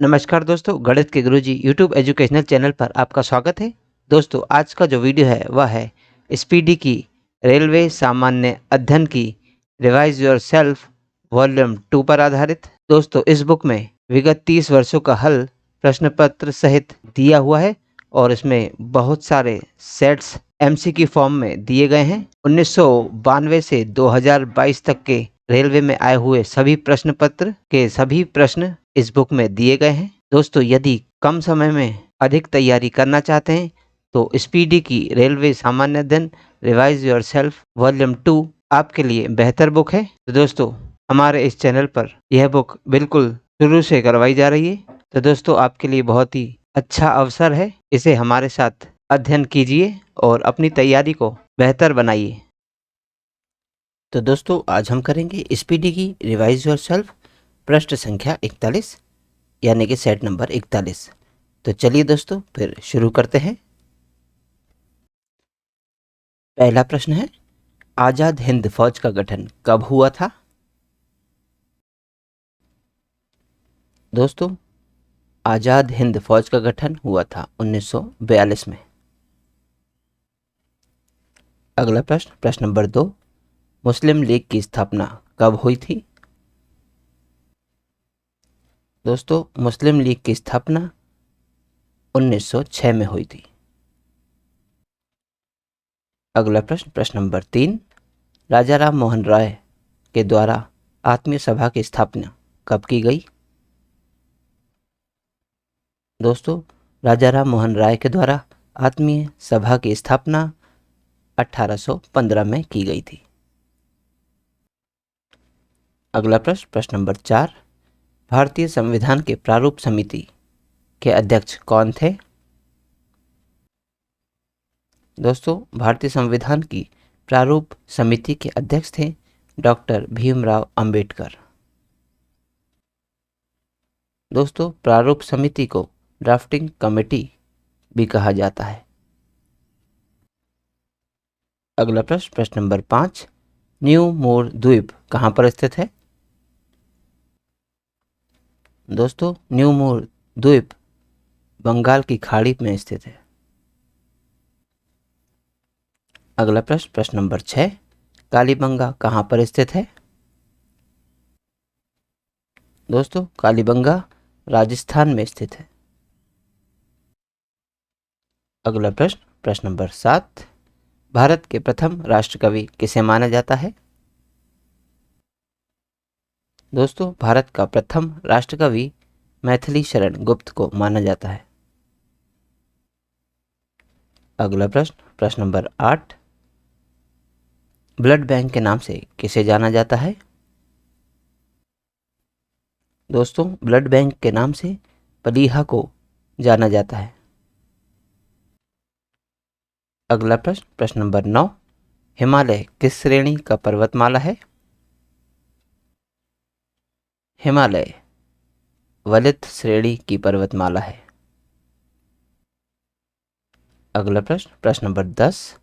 नमस्कार दोस्तों, गणित के गुरुजी यूट्यूब एजुकेशनल चैनल पर आपका स्वागत है। दोस्तों, आज का जो वीडियो है वह है स्पीडी की रेलवे सामान्य अध्ययन की रिवाइज योर सेल्फ वॉल्यूम 2 पर आधारित। दोस्तों, इस बुक में विगत 30 वर्षों का हल प्रश्न पत्र सहित दिया हुआ है और इसमें बहुत सारे सेट्स एमसीक्यू फॉर्म में दिए गए हैं। 1992 से 2022 तक के रेलवे में आए हुए सभी प्रश्न पत्र के सभी प्रश्न इस बुक में दिए गए हैं। दोस्तों, यदि कम समय में अधिक तैयारी करना चाहते हैं तो स्पीडी की रेलवे सामान्य अध्ययन रिवाइज योर सेल्फ वॉल्यूम 2 आपके लिए बेहतर बुक है। तो दोस्तों, हमारे इस चैनल पर यह बुक बिल्कुल शुरू से करवाई जा रही है। तो दोस्तों, आपके लिए बहुत ही अच्छा अवसर है। इसे हमारे साथ अध्ययन कीजिए और अपनी तैयारी को बेहतर बनाइए। तो दोस्तों, आज हम करेंगे स्पीडी की रिवाइज योर सेल्फ पृष्ठ संख्या 41 यानी कि सेट नंबर 41। तो चलिए दोस्तों, फिर शुरू करते हैं। पहला प्रश्न है, आजाद हिंद फौज का गठन कब हुआ था? दोस्तों, आजाद हिंद फौज का गठन हुआ था 1942 में। अगला प्रश्न, प्रश्न नंबर 2, मुस्लिम लीग की स्थापना कब हुई थी? दोस्तों, मुस्लिम लीग की स्थापना 1906 में हुई थी। अगला प्रश्न, प्रश्न नंबर 3, राजा राम मोहन राय के द्वारा आत्मीय सभा की स्थापना कब की गई? दोस्तों, राजा राम मोहन राय के द्वारा आत्मीय सभा की स्थापना 1815 में की गई थी। अगला प्रश्न, प्रश्न नंबर 4, भारतीय संविधान के प्रारूप समिति के अध्यक्ष कौन थे? दोस्तों, भारतीय संविधान की प्रारूप समिति के अध्यक्ष थे डॉक्टर भीमराव अंबेडकर। दोस्तों, प्रारूप समिति को ड्राफ्टिंग कमेटी भी कहा जाता है। अगला प्रश्न, प्रश्न नंबर 5, न्यू मोर द्वीप कहाँ पर स्थित है? दोस्तों, न्यू मोर द्वीप बंगाल की खाड़ी में स्थित है। अगला प्रश्न, प्रश्न नंबर 6, कालीबंगा कहाँ पर स्थित है? दोस्तों, कालीबंगा राजस्थान में स्थित है। अगला प्रश्न, प्रश्न नंबर 7, भारत के प्रथम राष्ट्रकवि किसे माना जाता है? दोस्तों, भारत का प्रथम राष्ट्रकवि मैथिली शरण गुप्त को माना जाता है। अगला प्रश्न, प्रश्न नंबर 8, ब्लड बैंक के नाम से किसे जाना जाता है? दोस्तों, ब्लड बैंक के नाम से प्लीहा को जाना जाता है। अगला प्रश्न, प्रश्न नंबर 9, हिमालय किस श्रेणी का पर्वतमाला है? हिमालय वलित श्रेणी की पर्वतमाला है। अगला प्रश्न, प्रश्न नंबर 10,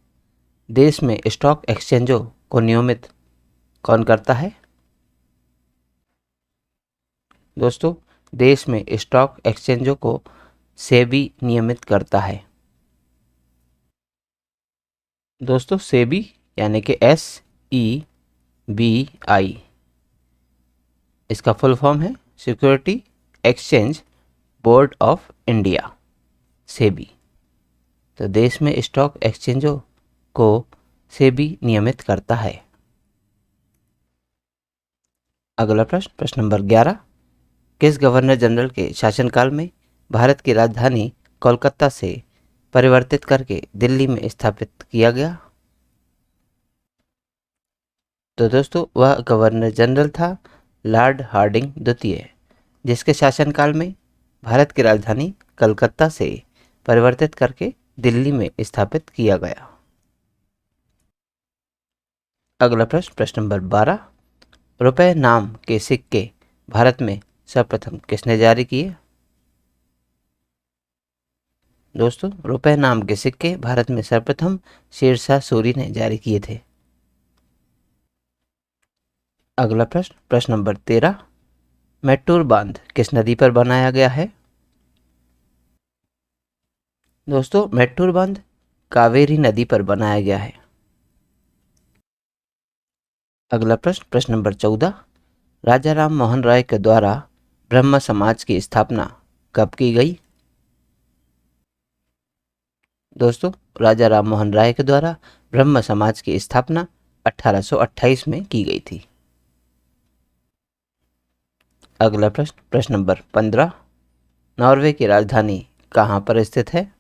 देश में स्टॉक एक्सचेंजों को नियमित कौन करता है? दोस्तों, देश में स्टॉक एक्सचेंजों को सेबी नियमित करता है। दोस्तों, सेबी यानी कि SEBI, इसका फुल फॉर्म है security exchange board of India, SEBI. तो देश में स्टॉक एक्सचेंजों को सेबी नियमित करता है। अगला प्रश्न, प्रश्न नंबर 11, किस गवर्नर जनरल के शासनकाल में भारत की राजधानी कोलकाता से परिवर्तित करके दिल्ली में स्थापित किया गया? तो दोस्तों, वह गवर्नर जनरल था लॉर्ड हार्डिंग द्वितीय, जिसके शासनकाल में भारत की राजधानी कलकत्ता से परिवर्तित करके दिल्ली में स्थापित किया गया। अगला प्रश्न, प्रश्न नंबर 12, रुपए नाम के सिक्के भारत में सर्वप्रथम किसने जारी किए? दोस्तों, रुपए नाम के सिक्के भारत में सर्वप्रथम शेरशाह सूरी ने जारी किए थे। अगला प्रश्न, प्रश्न नंबर 13, मैटूर बांध किस नदी पर बनाया गया है? दोस्तों, मैटूर बांध कावेरी नदी पर बनाया गया है। अगला प्रश्न, प्रश्न नंबर 14, राजा राम मोहन राय के द्वारा ब्रह्म समाज की स्थापना कब की गई? दोस्तों, राजा राम मोहन राय के द्वारा ब्रह्म समाज की स्थापना 1828 में की गई थी। अगला प्रश्न, प्रश्न नंबर 15, नॉर्वे की राजधानी कहाँ पर स्थित है?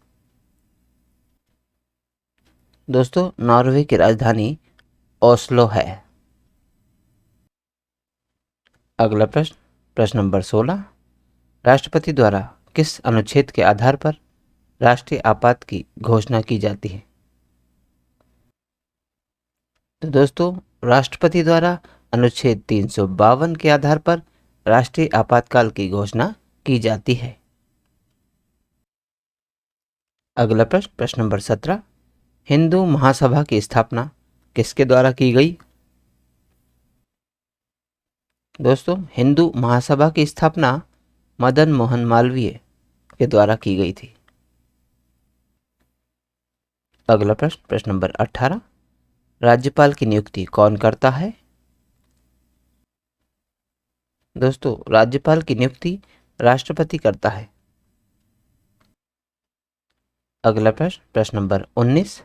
दोस्तों, नॉर्वे की राजधानी ओस्लो है। अगला प्रश्न, प्रश्न नंबर 16, राष्ट्रपति द्वारा किस अनुच्छेद के आधार पर राष्ट्रीय आपात की घोषणा की जाती है? तो दोस्तों, राष्ट्रपति द्वारा अनुच्छेद 352 के आधार पर राष्ट्रीय आपातकाल की घोषणा की जाती है। अगला प्रश्न, प्रश्न नंबर 17, हिंदू महासभा की स्थापना किसके द्वारा की गई? दोस्तों, हिंदू महासभा की स्थापना मदन मोहन मालवीय के द्वारा की गई थी। अगला प्रश्न, प्रश्न नंबर 18, राज्यपाल की नियुक्ति कौन करता है? दोस्तों, राज्यपाल की नियुक्ति राष्ट्रपति करता है। अगला प्रश्न, प्रश्न नंबर 19,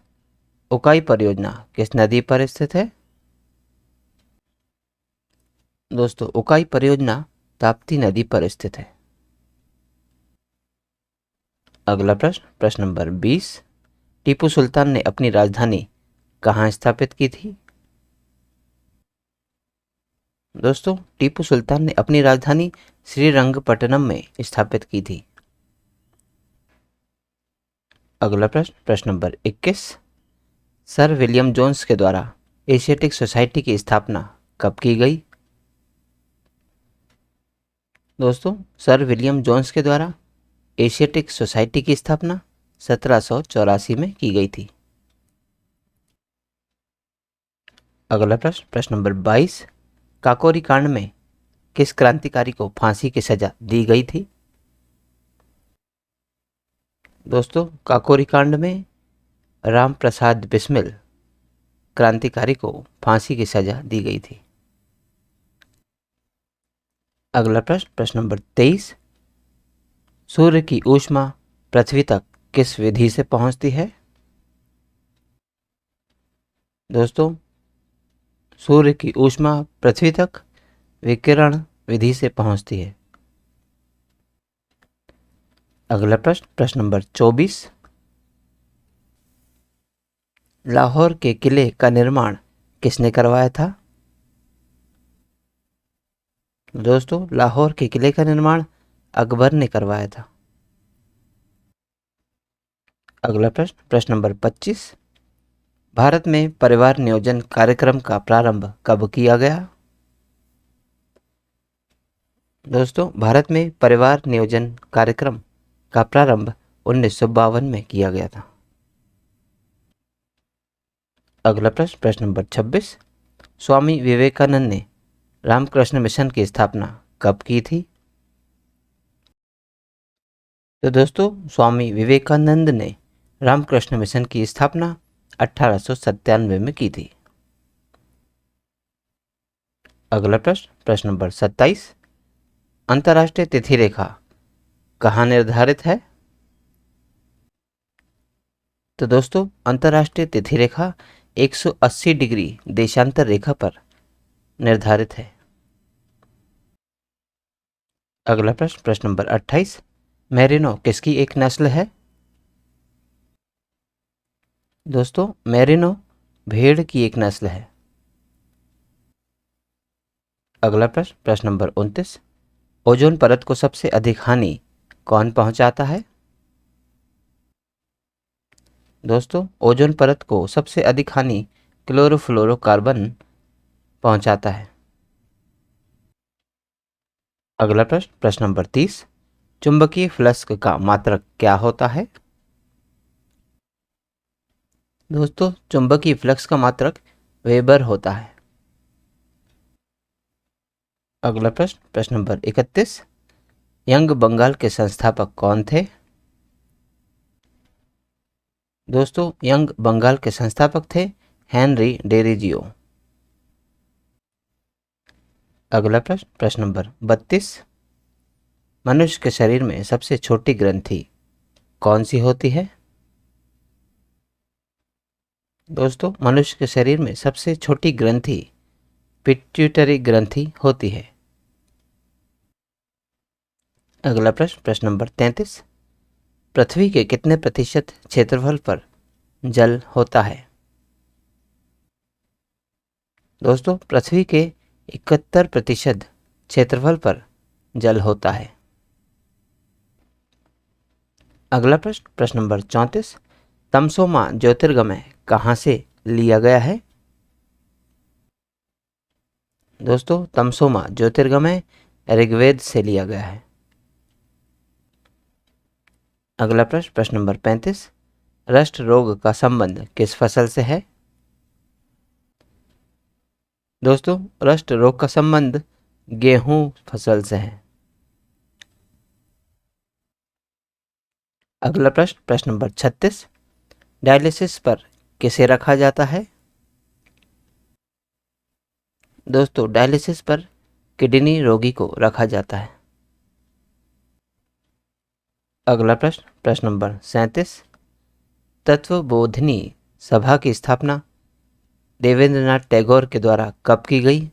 उकाई परियोजना किस नदी पर स्थित है? दोस्तों, उकाई परियोजना ताप्ती नदी पर स्थित है। अगला प्रश्न, प्रश्न नंबर 20, टीपू सुल्तान ने अपनी राजधानी कहाँ स्थापित की थी? दोस्तों, टीपू सुल्तान ने अपनी राजधानी श्रीरंगपट्टनम में स्थापित की थी। अगला प्रश्न, प्रश्न नंबर 21, सर विलियम जोन्स के द्वारा एशियाटिक सोसाइटी की स्थापना कब की गई? दोस्तों, सर विलियम जोन्स के द्वारा एशियाटिक सोसाइटी की स्थापना 1784 में की गई थी। अगला प्रश्न, प्रश्न नंबर 22, काकोरी कांड में किस क्रांतिकारी को फांसी की सजा दी गई थी? दोस्तों, काकोरी कांड में राम प्रसाद बिस्मिल क्रांतिकारी को फांसी की सजा दी गई थी। अगला प्रश्न, प्रश्न नंबर 23, सूर्य की ऊष्मा पृथ्वी तक किस विधि से पहुंचती है? दोस्तों, सूर्य की ऊष्मा पृथ्वी तक विकिरण विधि से पहुंचती है। अगला प्रश्न, प्रश्न नंबर 24, लाहौर के किले का निर्माण किसने करवाया था? दोस्तों, लाहौर के किले का निर्माण अकबर ने करवाया था। अगला प्रश्न, प्रश्न नंबर 25, भारत में परिवार नियोजन कार्यक्रम का प्रारंभ कब किया गया? दोस्तों, भारत में परिवार नियोजन कार्यक्रम का प्रारंभ 1952 में किया गया था। अगला प्रश्न, प्रश्न नंबर 26, स्वामी विवेकानंद ने रामकृष्ण मिशन की स्थापना कब की थी? तो दोस्तों, स्वामी विवेकानंद ने रामकृष्ण मिशन की स्थापना 1897 में की थी। अगला प्रश्न, प्रश्न नंबर 27, अंतर्राष्ट्रीय तिथि रेखा कहाँ निर्धारित है? तो दोस्तों, अंतर्राष्ट्रीय तिथि रेखा 180 डिग्री देशांतर रेखा पर निर्धारित है। अगला प्रश्न, प्रश्न नंबर 28, मेरिनो किसकी एक नस्ल है? दोस्तों, मेरिनो भेड़ की एक नस्ल है। अगला प्रश्न, प्रश्न नंबर 29, ओजोन परत को सबसे अधिक हानि कौन पहुंचाता है? दोस्तों, ओजोन परत को सबसे अधिक हानि क्लोरोफ्लोरोकार्बन पहुंचाता है। अगला प्रश्न, प्रश्न नंबर 30, चुंबकीय फ्लक्स का मात्रक क्या होता है? दोस्तों, चुंबकीय फ्लक्स का मात्रक वेबर होता है। अगला प्रश्न, प्रश्न नंबर 31, यंग बंगाल के संस्थापक कौन थे? दोस्तों, यंग बंगाल के संस्थापक थे हेनरी डेरिजियो। अगला प्रश्न, प्रश्न नंबर 32, मनुष्य के शरीर में सबसे छोटी ग्रंथि कौन सी होती है? दोस्तों, मनुष्य के शरीर में सबसे छोटी ग्रंथि पिट्यूटरी ग्रंथि होती है। अगला प्रश्न, प्रश्न नंबर 33, पृथ्वी के कितने प्रतिशत क्षेत्रफल पर जल होता है? दोस्तों, पृथ्वी के 71% क्षेत्रफल पर जल होता है। अगला प्रश्न, प्रश्न नंबर 34, तमसोमा ज्योतिर्गमय कहाँ से लिया गया है? दोस्तों, तमसोमा ज्योतिर्गमय ऋग्वेद से लिया गया है। अगला प्रश्न, प्रश्न नंबर 35, रस्ट रोग का संबंध किस फसल से है? दोस्तों, रस्ट रोग का संबंध गेहूं फसल से है। अगला प्रश्न, प्रश्न नंबर 36, डायलिसिस पर किसे रखा जाता है? दोस्तों, डायलिसिस पर किडनी रोगी को रखा जाता है। अगला प्रश्न, प्रश्न नंबर 37, तत्वबोधिनी सभा की स्थापना देवेंद्रनाथ टैगोर के द्वारा कब की गई?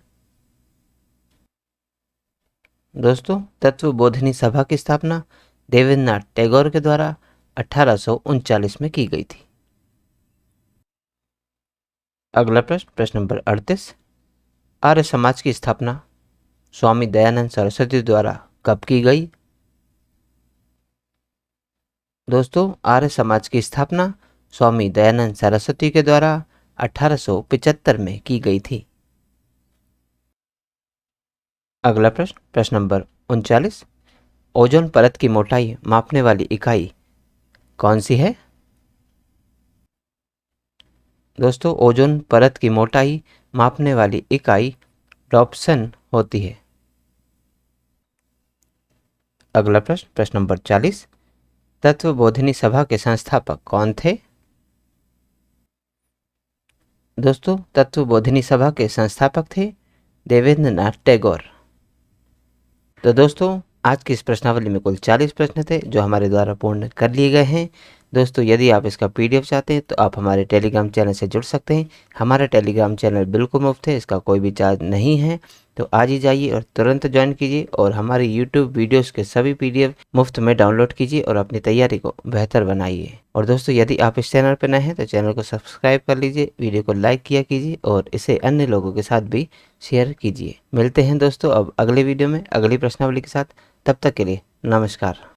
दोस्तों, तत्वबोधिनी सभा की स्थापना देवेंद्रनाथ टैगोर के द्वारा 1839 में की गई थी। अगला प्रश्न, प्रश्न नंबर 38, आर्य समाज की स्थापना स्वामी दयानंद सरस्वती द्वारा कब की गई? दोस्तों, आर्य समाज की स्थापना स्वामी दयानंद सरस्वती के द्वारा 1875 में की गई थी। अगला प्रश्न, प्रश्न नंबर 39, ओजोन परत की मोटाई मापने वाली इकाई कौन सी है? दोस्तों, ओजोन परत की मोटाई मापने वाली इकाई डॉप्सन होती है। अगला प्रश्न, प्रश्न नंबर 40, तत्वबोधिनी सभा के संस्थापक कौन थे? दोस्तों, तत्वबोधिनी सभा के संस्थापक थे देवेंद्रनाथ टैगोर। तो दोस्तों, आज की इस प्रश्नावली में कुल 40 प्रश्न थे जो हमारे द्वारा पूर्ण कर लिए गए हैं। दोस्तों, यदि आप इसका PDF चाहते हैं तो आप हमारे टेलीग्राम चैनल से जुड़ सकते हैं। हमारा टेलीग्राम चैनल बिल्कुल मुफ्त है, इसका कोई भी चार्ज नहीं है। तो आज ही जाइए और तुरंत ज्वाइन कीजिए और हमारे YouTube वीडियोस के सभी PDF मुफ्त में डाउनलोड कीजिए और अपनी तैयारी को बेहतर बनाइए। और दोस्तों, यदि आप इस चैनल पर नए हैं तो चैनल को सब्सक्राइब कर लीजिए, वीडियो को लाइक किया कीजिए और इसे अन्य लोगों के साथ भी शेयर कीजिए। मिलते हैं दोस्तों अब अगले वीडियो में अगली प्रश्नावली के साथ। तब तक के लिए नमस्कार।